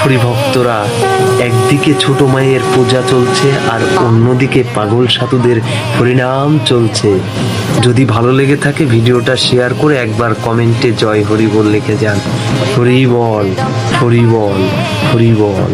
হরিভক্তরা, একদিকে ছোট মায়ের পূজা চলছে আর অন্যদিকে পাগল সাধুদের হরিনাম চলছে। যদি ভালো লেগে থাকে ভিডিওটা শেয়ার করে একবার কমেন্টে জয় হরি বল লিখে যান। হরি বল, হরি বল, হরি বল।